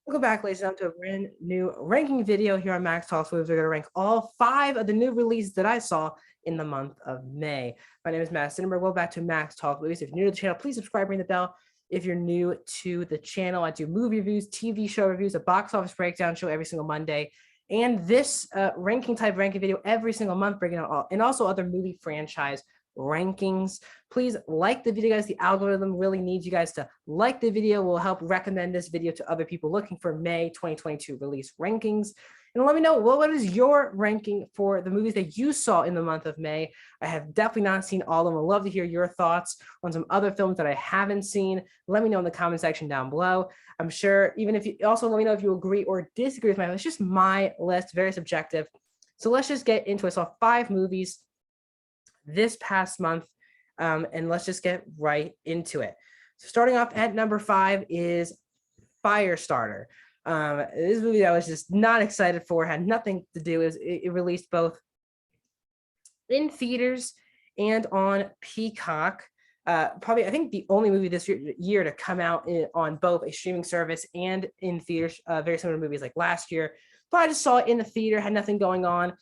Welcome back, ladies and gentlemen, to a brand new ranking video here on Max Talks. We're going to rank all 5 of the new releases that I saw in the month of May. My name is Matt Sindenberg. Welcome back to Max Talk Movies. If you're new to the channel, please subscribe, ring the bell. If you're new to the channel, I do movie reviews, TV show reviews, a box office breakdown show every single Monday, and this ranking video every single month, breaking out all, and also other movie franchise rankings. Please like the video, guys. The algorithm really needs you guys to like the video. Will help recommend this video to other people looking for May 2022 release rankings. And let me know, what is your ranking for the movies that you saw in the month of May? I have definitely not seen all of them. I'd love to hear your thoughts on some other films that I haven't seen. Let me know in the comment section down below. I'm sure, even if you also let me know if you agree or disagree with my list. It's just my list, very subjective. So let's just get into it. I saw 5 movies this past month, and let's just get right into it. So starting off at number 5 is Firestarter. This movie I was just not excited for, had nothing to do. It released both in theaters and on Peacock. Probably, I think, the only movie this year to come out on both a streaming service and in theaters. Very similar to movies like last year. But I just saw it in the theater, had nothing going on.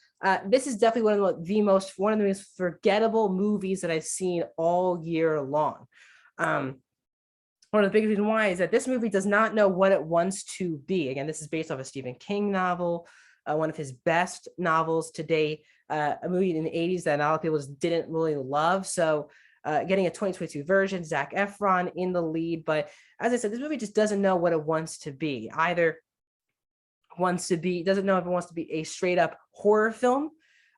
This is definitely one of the most forgettable movies that I've seen all year long. One of the biggest reasons why is that this movie does not know what it wants to be. Again, this is based off a Stephen King novel, one of his best novels to date, a movie in the 80s that a lot of people just didn't really love. So getting a 2022 version, Zac Efron in the lead. But as I said, this movie just doesn't know what it wants to be. Either doesn't know if it wants to be a straight up horror film,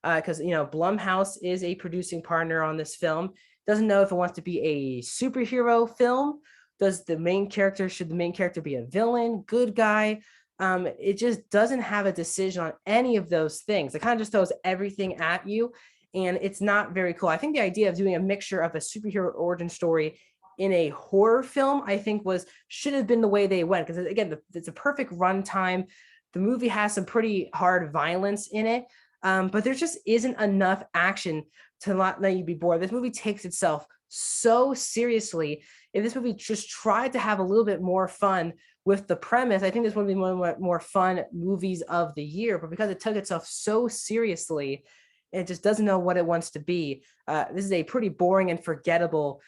because Blumhouse is a producing partner on this film. Doesn't know if it wants to be a superhero film. Should the main character be a villain, good guy? It just doesn't have a decision on any of those things. It kind of just throws everything at you, and it's not very cool. I think the idea of doing a mixture of a superhero origin story in a horror film, I think should have been the way they went, because again, it's a perfect runtime. The movie has some pretty hard violence in it, but there just isn't enough action to not let you be bored. This movie takes itself so seriously. If this movie just tried to have a little bit more fun with the premise, I think this would be one of the more fun movies of the year. But because it took itself so seriously, it just doesn't know what it wants to be. This is a pretty boring and forgettable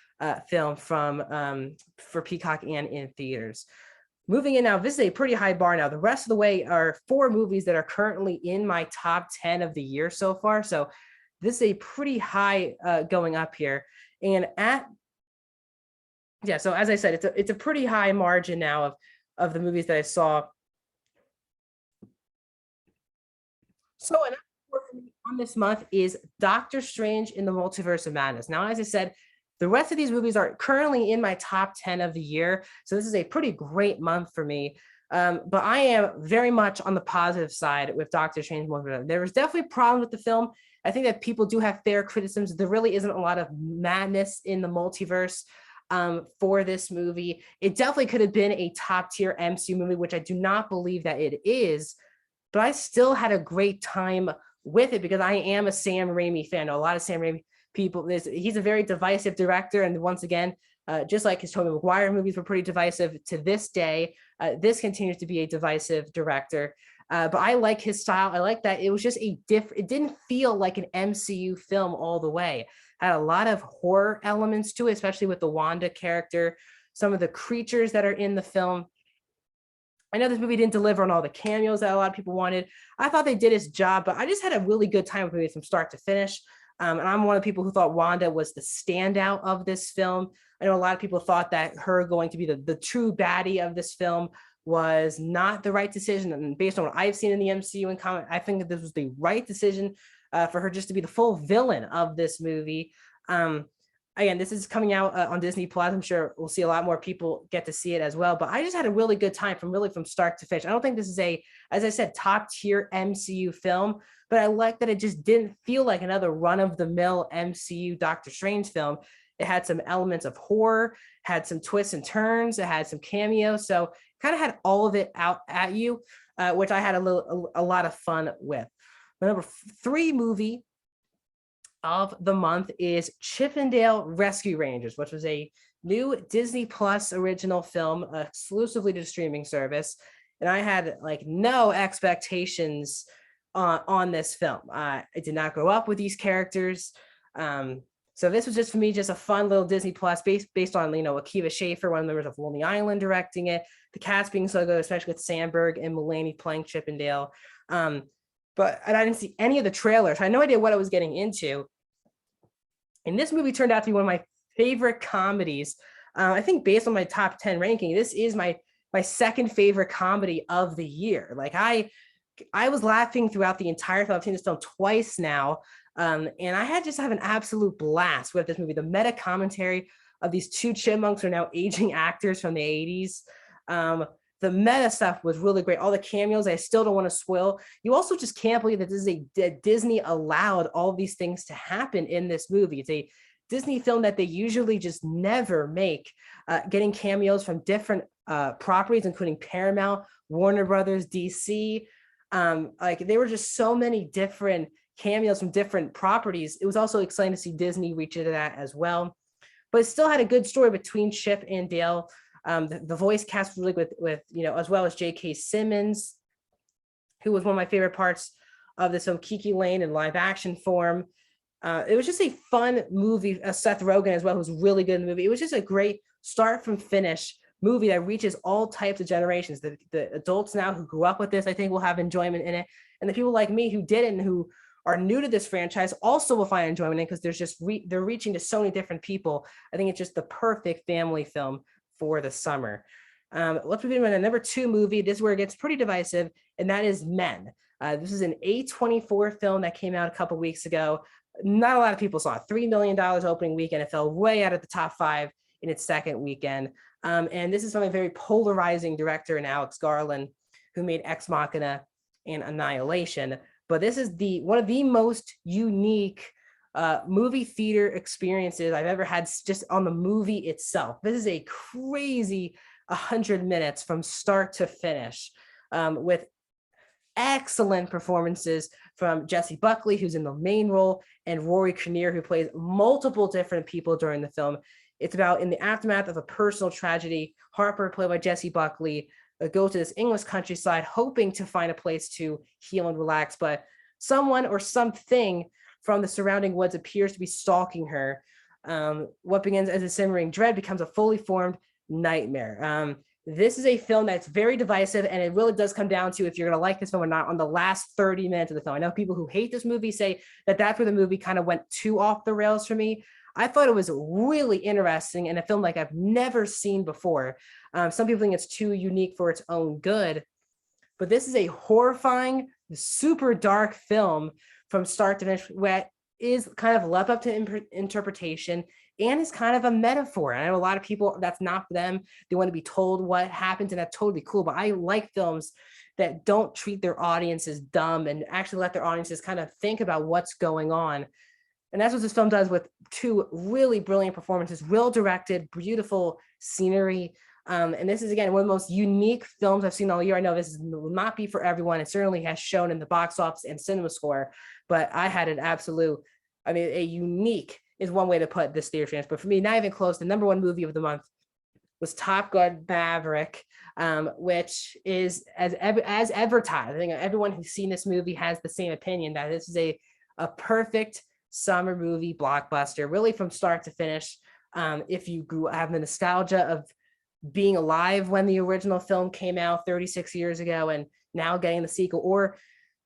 film for Peacock and in theaters. Moving in now, this is a pretty high bar now. The rest of the way are 4 movies that are currently in my top 10 of the year so far. So this is a pretty high going up here. And so as I said, it's a pretty high margin now of the movies that I saw. So another on this month is Doctor Strange in the Multiverse of Madness. Now, as I said, the rest of these movies are currently in my top 10 of the year. So this is a pretty great month for me. But I am very much on the positive side with Doctor Strange. There was definitely problems with the film. I think that people do have fair criticisms. There really isn't a lot of madness in the multiverse for this movie. It definitely could have been a top tier MCU movie, which I do not believe that it is. But I still had a great time with it because I am a Sam Raimi fan. A lot of Sam Raimi people. He's a very divisive director, and once again, just like his Tobey Maguire movies were pretty divisive to this day, this continues to be a divisive director. But I like his style. I like that it was just it didn't feel like an MCU film all the way. Had a lot of horror elements to it, especially with the Wanda character, some of the creatures that are in the film. I know this movie didn't deliver on all the cameos that a lot of people wanted. I thought they did its job, but I just had a really good time with the movie from start to finish. And I'm one of the people who thought Wanda was the standout of this film. I know a lot of people thought that her going to be the true baddie of this film was not the right decision. And based on what I've seen in the MCU and comic, I think that this was the right decision for her just to be the full villain of this movie. Again, this is coming out on Disney Plus. I'm sure we'll see a lot more people get to see it as well. But I just had a really good time from start to finish. I don't think this is as I said, top tier MCU film, but I like that it just didn't feel like another run of the mill MCU Doctor Strange film. It had some elements of horror, had some twists and turns, it had some cameos. So kind of had all of it out at you, which I had a lot of fun with. My number 3 movie of the month is Chippendale Rescue Rangers, which was a new Disney Plus original film exclusively to the streaming service. and I had like no expectations on this film. I did not grow up with these characters. So this was just for me, just a fun little Disney Plus based on, Akiva Schaffer, one of the members of Lonely Island, directing it. The cast being so good, especially with Sandberg and Mulaney playing Chippendale. But I didn't see any of the trailers. I had no idea what I was getting into. And this movie turned out to be one of my favorite comedies. I think based on my top 10 ranking, this is my second favorite comedy of the year. Like I was laughing throughout the entire film. I've seen this film twice now. And I had just have an absolute blast with this movie. The meta commentary of these two chipmunks are now aging actors from the 80s. The meta stuff was really great. All the cameos, I still don't want to spoil. You also just can't believe that this is that Disney allowed all these things to happen in this movie. It's a Disney film that they usually just never make, getting cameos from different properties, including Paramount, Warner Brothers, DC. Like there were just so many different cameos from different properties. It was also exciting to see Disney reach into that as well. But it still had a good story between Chip and Dale. The voice cast was really good with as well as J.K. Simmons, who was one of my favorite parts of this film, Kiki Lane in live action form. It was just a fun movie. Seth Rogen as well, who's really good in the movie. It was just a great start from finish movie that reaches all types of generations. The adults now who grew up with this, I think, will have enjoyment in it. And the people like me who didn't, who are new to this franchise, also will find enjoyment in it because there's just they're reaching to so many different people. I think it's just the perfect family film for the summer. Let's move into number 2 movie. This is where it gets pretty divisive, and that is Men. This is an A24 film that came out a couple weeks ago. Not a lot of people saw it. $3 million opening weekend. It fell way out of the top 5 in its second weekend. And this is from a very polarizing director in Alex Garland, who made Ex Machina and Annihilation. But this is one of the most unique movie theater experiences I've ever had, just on the movie itself. This is a crazy 100 minutes from start to finish, with excellent performances from Jessie Buckley, who's in the main role, and Rory Kinnear, who plays multiple different people during the film. It's about, in the aftermath of a personal tragedy, Harper, played by Jessie Buckley, goes to this English countryside hoping to find a place to heal and relax, but someone or something from the surrounding woods appears to be stalking her. What begins as a simmering dread becomes a fully formed nightmare. This is a film that's very divisive, and it really does come down to if you're going to like this film or not on the last 30 minutes of the film. I know people who hate this movie say that that's where the movie kind of went too off the rails for me. I thought it was really interesting and a film like I've never seen before. Some people think it's too unique for its own good, but this is a horrifying, super dark film from start to finish, where is kind of left up to interpretation and is kind of a metaphor. And I know a lot of people, that's not for them. They want to be told what happens, and that's totally cool. But I like films that don't treat their audiences dumb and actually let their audiences kind of think about what's going on. And that's what this film does, with 2 really brilliant performances, well directed, beautiful scenery. And this is, again, one of the most unique films I've seen all year. I know this will not be for everyone. It certainly has shown in the box office and cinema score, but I had an absolute, a unique is one way to put this theater experience. But for me, not even close, the number 1 movie of the month was Top Gun Maverick, which is as advertised. I think everyone who's seen this movie has the same opinion, that this is a perfect summer movie blockbuster, really from start to finish. If you have the nostalgia of being alive when the original film came out 36 years ago and now getting the sequel, or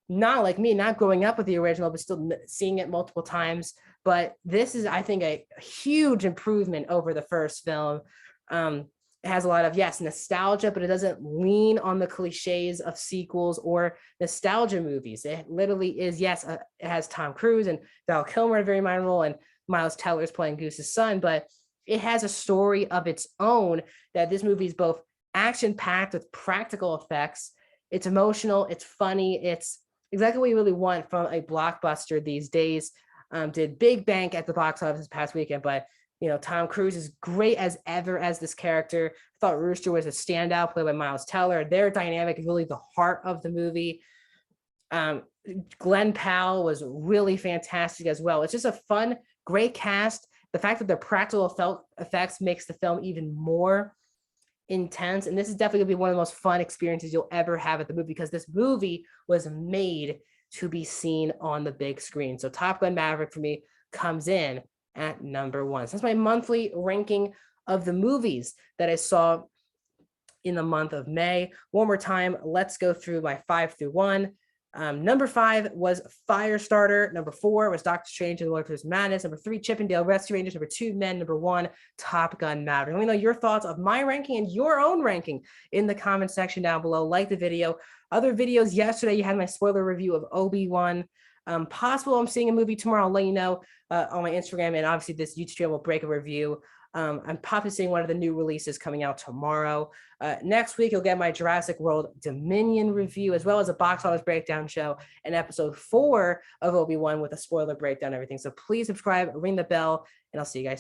not like me, not growing up with the original, but still seeing it multiple times. But this is, I think, a huge improvement over the first film. It has a lot of, yes, nostalgia, but it doesn't lean on the cliches of sequels or nostalgia movies. It literally is, yes, it has Tom Cruise and Val Kilmer in a very minor role, and Miles Teller's playing Goose's son, but it has a story of its own, that this movie is both action-packed with practical effects. It's emotional, it's funny, it's exactly what you really want from a blockbuster these days. Did big bank at the box office this past weekend, but Tom Cruise is great as ever as this character. I thought Rooster was a standout, played by Miles Teller. Their dynamic is really the heart of the movie. Glenn Powell was really fantastic as well. It's just a fun, great cast. The fact that the practical effects makes the film even more intense. And this is definitely gonna be one of the most fun experiences you'll ever have at the movie, because this movie was made to be seen on the big screen. So Top Gun Maverick for me comes in at number one. So that's my monthly ranking of the movies that I saw in the month of May. One more time, let's go through my 5 through 1. Number 5 was Firestarter. Number 4 was Doctor Strange and the Multiverse of Madness. Number 3, Chippendale Rescue Rangers. Number 2, Men. Number 1, Top Gun Maverick. Let me know your thoughts of my ranking and your own ranking in the comment section down below. Like the video. Other videos yesterday, you had my spoiler review of Obi-Wan. Possible I'm seeing a movie tomorrow. I'll let you know on my Instagram, and obviously this YouTube channel will break a review. I'm probably seeing one of the new releases coming out tomorrow. Next week, you'll get my Jurassic World Dominion review, as well as a box office breakdown show and episode 4 of Obi-Wan with a spoiler breakdown and everything. So please subscribe, ring the bell, and I'll see you guys soon.